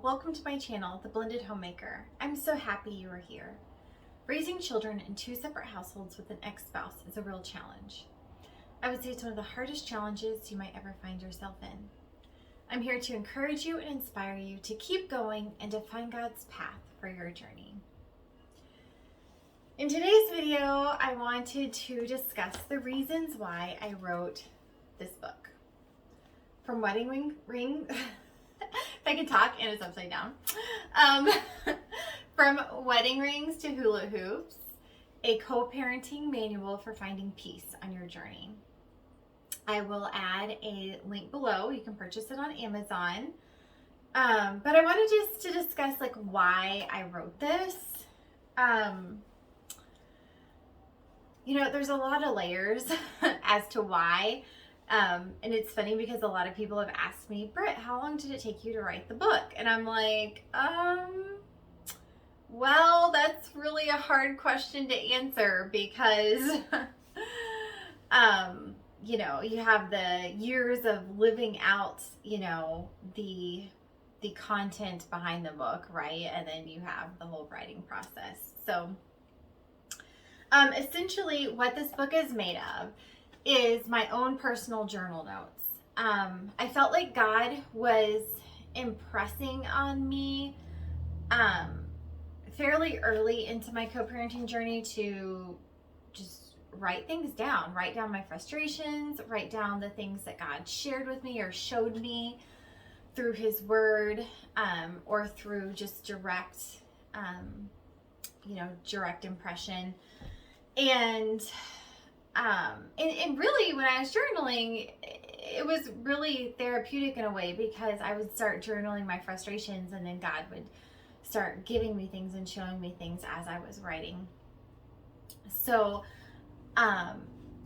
welcome to my channel, The Blended Homemaker. I'm so happy you are here. Raising children in two separate households with an ex-spouse is a real challenge. I would say it's one of the hardest challenges you might ever find yourself in. I'm here to encourage you and inspire you to keep going and to find God's path for your journey. In today's video, I wanted to discuss the reasons why I wrote this book. From wedding ring if I can talk and it's upside down. From wedding rings to hula hoops, a co-parenting manual for finding peace on your journey. I will add a link below. You can purchase it on Amazon. But I wanted just to discuss why I wrote this. There's a lot of layers as to why. And it's funny because a lot of people have asked me, Britt, how long did it take you to write the book? And I'm like, well, that's really a hard question to answer because, you have the years of living out, the content behind the book, right? And then you have the whole writing process. So, essentially what this book is made of is my own personal journal notes. I felt like God was impressing on me fairly early into my co-parenting journey to just write things down, write down my frustrations, write down the things that God shared with me or showed me through His Word, or through just direct impression. And really, when I was journaling, it was really therapeutic in a way because I would start journaling my frustrations and then God would start giving me things and showing me things as I was writing. So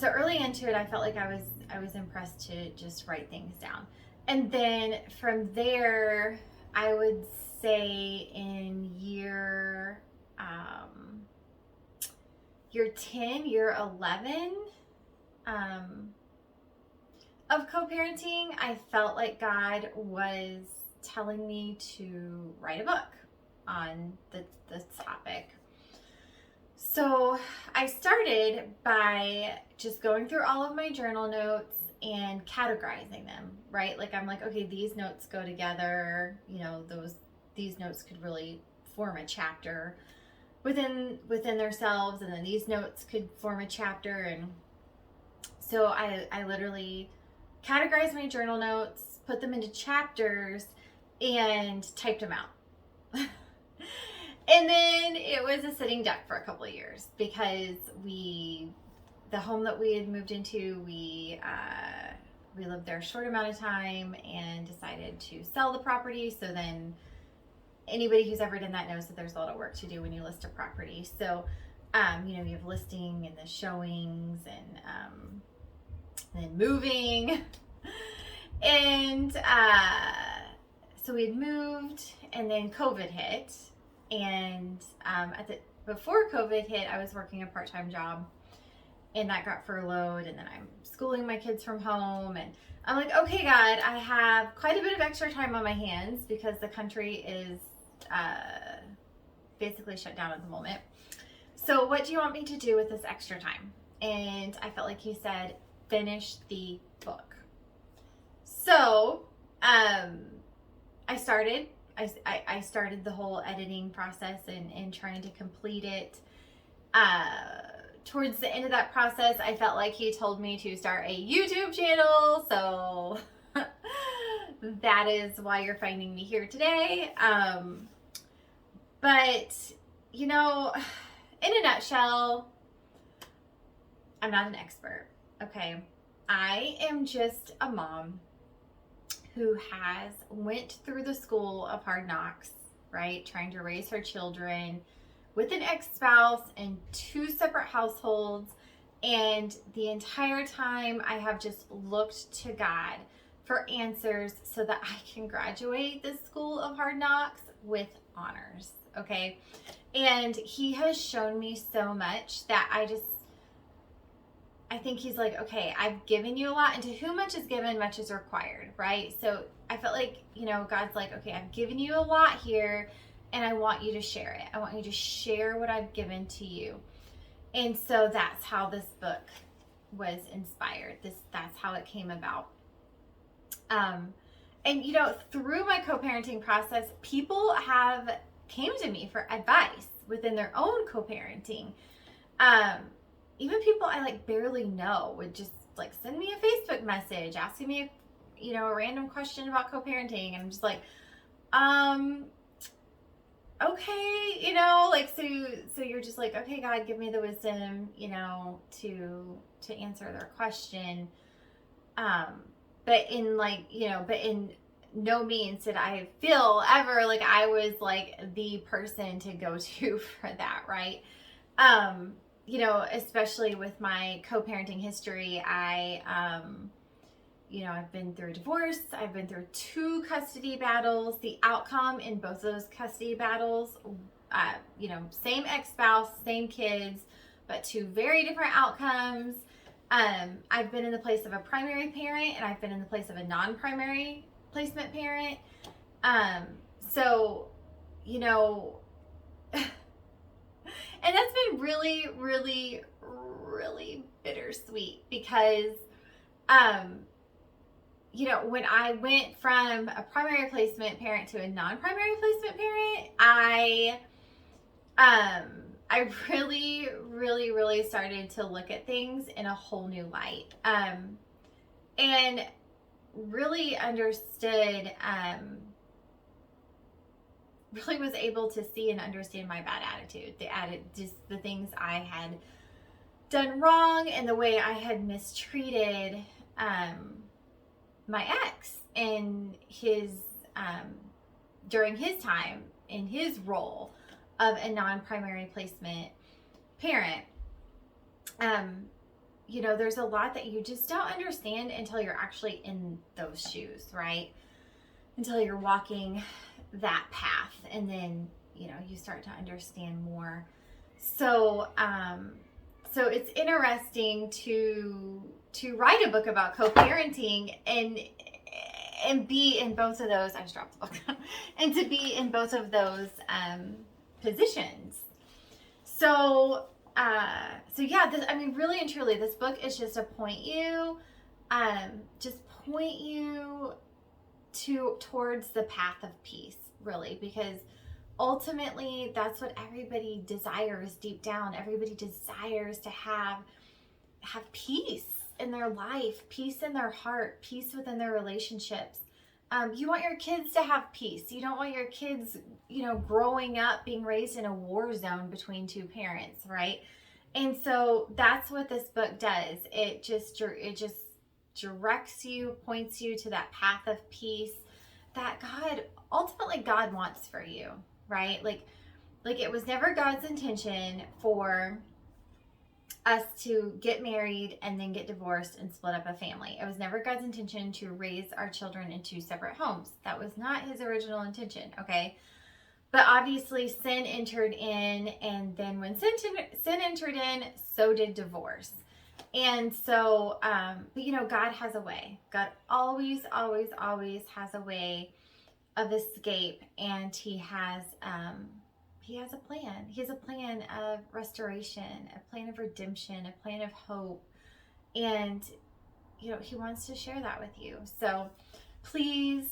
early into it, I felt like I was impressed to just write things down. And then from there, I would say in year 10, year 11 of co-parenting, I felt like God was telling me to write a book on this topic. So I started by just going through all of my journal notes and categorizing them, right? I'm like, okay, these notes go together, these notes could really form a chapter within themselves, and then these notes could form a chapter. And so I literally categorized my journal notes, put them into chapters, and typed them out. And then it was a sitting duck for a couple of years because the home that we had moved into, we lived there a short amount of time and decided to sell the property. So then anybody who's ever done that knows that there's a lot of work to do when you list a property. So, you have listing and the showings and then moving. And so we had moved, and then COVID hit. And before COVID hit, I was working a part-time job, and that got furloughed. And then I'm schooling my kids from home, and I'm like, okay, God, I have quite a bit of extra time on my hands because the country is basically shut down at the moment. So what do you want me to do with this extra time? And I felt like He said, finish the book. So I started the whole editing process and trying to complete it. Towards the end of that process, I felt like He told me to start a YouTube channel. So that is why you're finding me here today. But, in a nutshell, I'm not an expert, okay? I am just a mom who has went through the school of hard knocks, right? Trying to raise her children with an ex-spouse in two separate households. And the entire time I have just looked to God for answers so that I can graduate this school of hard knocks with honors, okay? And He has shown me so much that I think he's like, okay, I've given you a lot, and to whom much is given, much is required, right? So I felt like, God's like, okay, I've given you a lot here, and I want you to share it. I want you to share what I've given to you. And so that's how this book was inspired. That's how it came about. And through my co-parenting process, people have came to me for advice within their own co-parenting. Even people I like barely know would just like send me a Facebook message asking me a random question about co-parenting, and I'm just like, okay, like, so you're just like, okay, God, give me the wisdom, to answer their question. But in no means did I feel ever like I was like the person to go to for that, right? Especially with my co-parenting history, I've been through a divorce. I've been through 2 custody battles. The outcome in both of those custody battles, same ex-spouse, same kids, but 2 very different outcomes. I've been in the place of a primary parent, and I've been in the place of a non-primary placement parent. So, and that's been really, really, really bittersweet because, when I went from a primary placement parent to a non-primary placement parent, I really, really, really started to look at things in a whole new light, and really understood, really was able to see and understand my bad attitude, just the things I had done wrong and the way I had mistreated my ex in his during his time in his role of a non-primary placement parent. There's a lot that you just don't understand until you're actually in those shoes, right? Until you're walking that path, and then you start to understand more. So it's interesting to write a book about co-parenting and be in both of those. I just dropped the book. And to be in both of those positions. So yeah, really and truly, this book is just to point you towards the path of peace, really, because ultimately that's what everybody desires deep down. Everybody desires to have peace in their life, peace in their heart, peace within their relationships. You want your kids to have peace. You don't want your kids, growing up being raised in a war zone between 2 parents, right? And so that's what this book does. It just directs you, points you to that path of peace that ultimately God wants for you, right? Like it was never God's intention for us to get married and then get divorced and split up a family. It was never God's intention to raise our children in 2 separate homes. That was not his original intention, okay? But obviously sin entered in, and then when sin entered in, so did divorce. And so, but God has a way. God always, always, always has a way of escape, and he has a plan. He has a plan of restoration, a plan of redemption, a plan of hope. And, he wants to share that with you. So please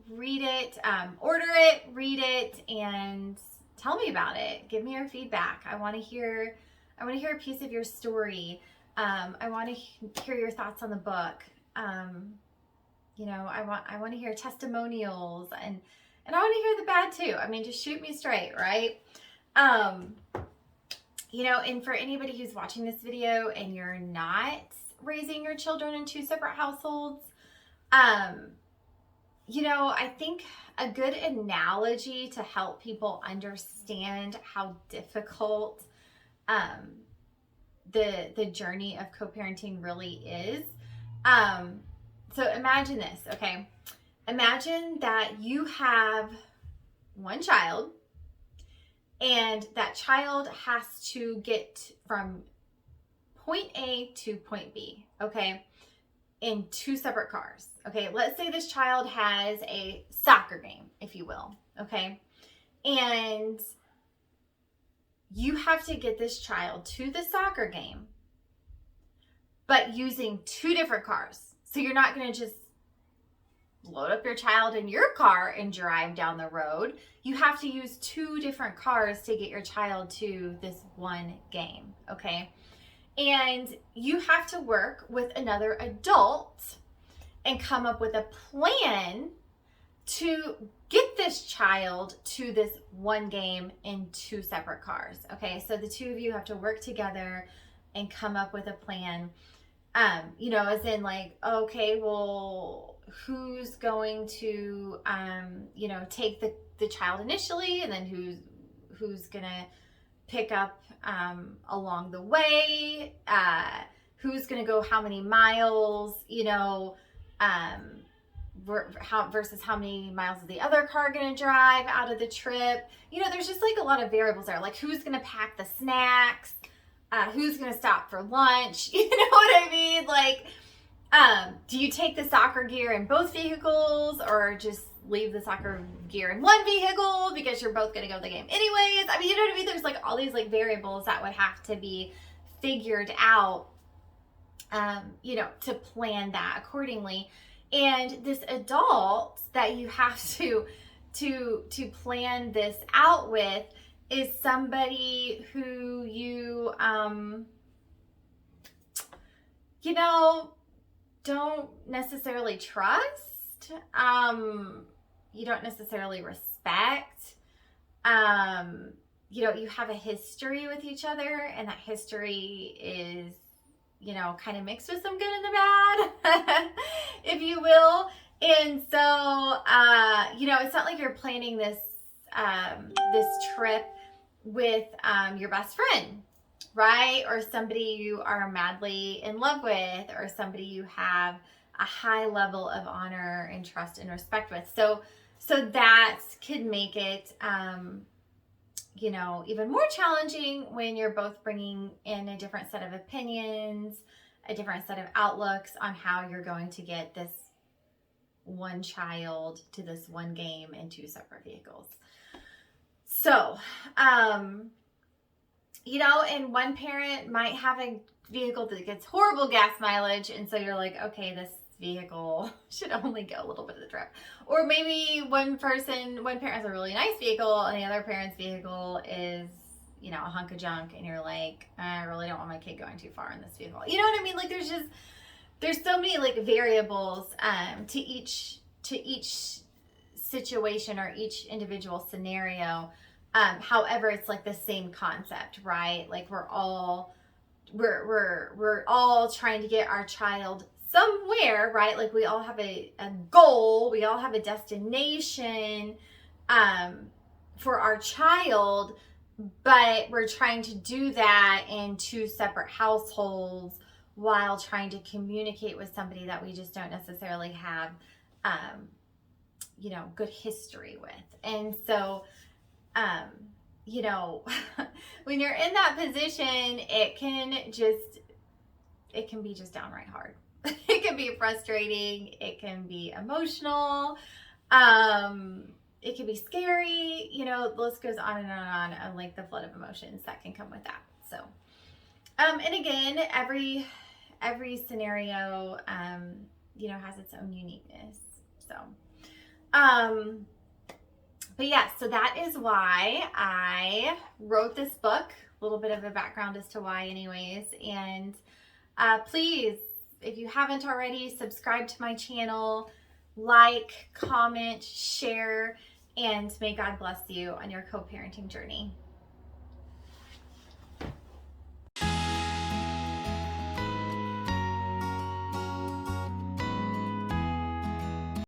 read it, order it, read it, and tell me about it. Give me your feedback. I want to hear a piece of your story. I want to hear your thoughts on the book. I want to hear testimonials, and I want to hear the bad too. Just shoot me straight, right? And for anybody who's watching this video and you're not raising your children in 2 separate households, I think a good analogy to help people understand how difficult the journey of co-parenting really is. So imagine this, okay? Imagine that you have one child, and that child has to get from point A to point B, okay, in two separate cars. Okay, let's say this child has a soccer game, if you will, okay, and you have to get this child to the soccer game, but using two different cars. So you're not going to just load up your child in your car and drive down the road. You have to use two different cars to get your child to this one game, okay? And you have to work with another adult and come up with a plan to get this child to this one game in two separate cars, okay? So the two of you have to work together and come up with a plan, as in like, okay, well, who's going to, take the child initially, and then who's gonna pick up along the way, who's gonna go how many miles, versus how many miles is the other car gonna drive out of the trip. There's just like a lot of variables there, like who's gonna pack the snacks, who's gonna stop for lunch, you know what I mean? Like, do you take the soccer gear in both vehicles, or just leave the soccer gear in one vehicle because you're both going to go to the game anyways? I mean, you know what I mean? There's like all these like variables that would have to be figured out, to plan that accordingly. And this adult that you have to plan this out with is somebody who you, don't necessarily trust, you don't necessarily respect, you have a history with each other, and that history is, kind of mixed with some good and the bad, if you will. And so, it's not like you're planning this, this trip with, your best friend, right? Or somebody you are madly in love with, or somebody you have a high level of honor and trust and respect with. So that could make it, even more challenging when you're both bringing in a different set of opinions, a different set of outlooks on how you're going to get this one child to this one game in two separate vehicles. So, and one parent might have a vehicle that gets horrible gas mileage, and so you're like, okay, this vehicle should only go a little bit of the trip. Or maybe one parent has a really nice vehicle, and the other parent's vehicle is, a hunk of junk, and you're like, I really don't want my kid going too far in this vehicle. You know what I mean? Like, there's so many like variables to each situation or each individual scenario. However, it's like the same concept, right? Like we're all trying to get our child somewhere, right? Like we all have a goal, we all have a destination for our child, but we're trying to do that in two separate households while trying to communicate with somebody that we just don't necessarily have, good history with. And so, when you're in that position, it can be just downright hard. It can be frustrating. It can be emotional. It can be scary. The list goes on and on like the flood of emotions that can come with that. So, and again, every scenario, has its own uniqueness. So, but yeah, so that is why I wrote this book, a little bit of a background as to why anyways. And please, if you haven't already, subscribe to my channel, like, comment, share, and may God bless you on your co-parenting journey.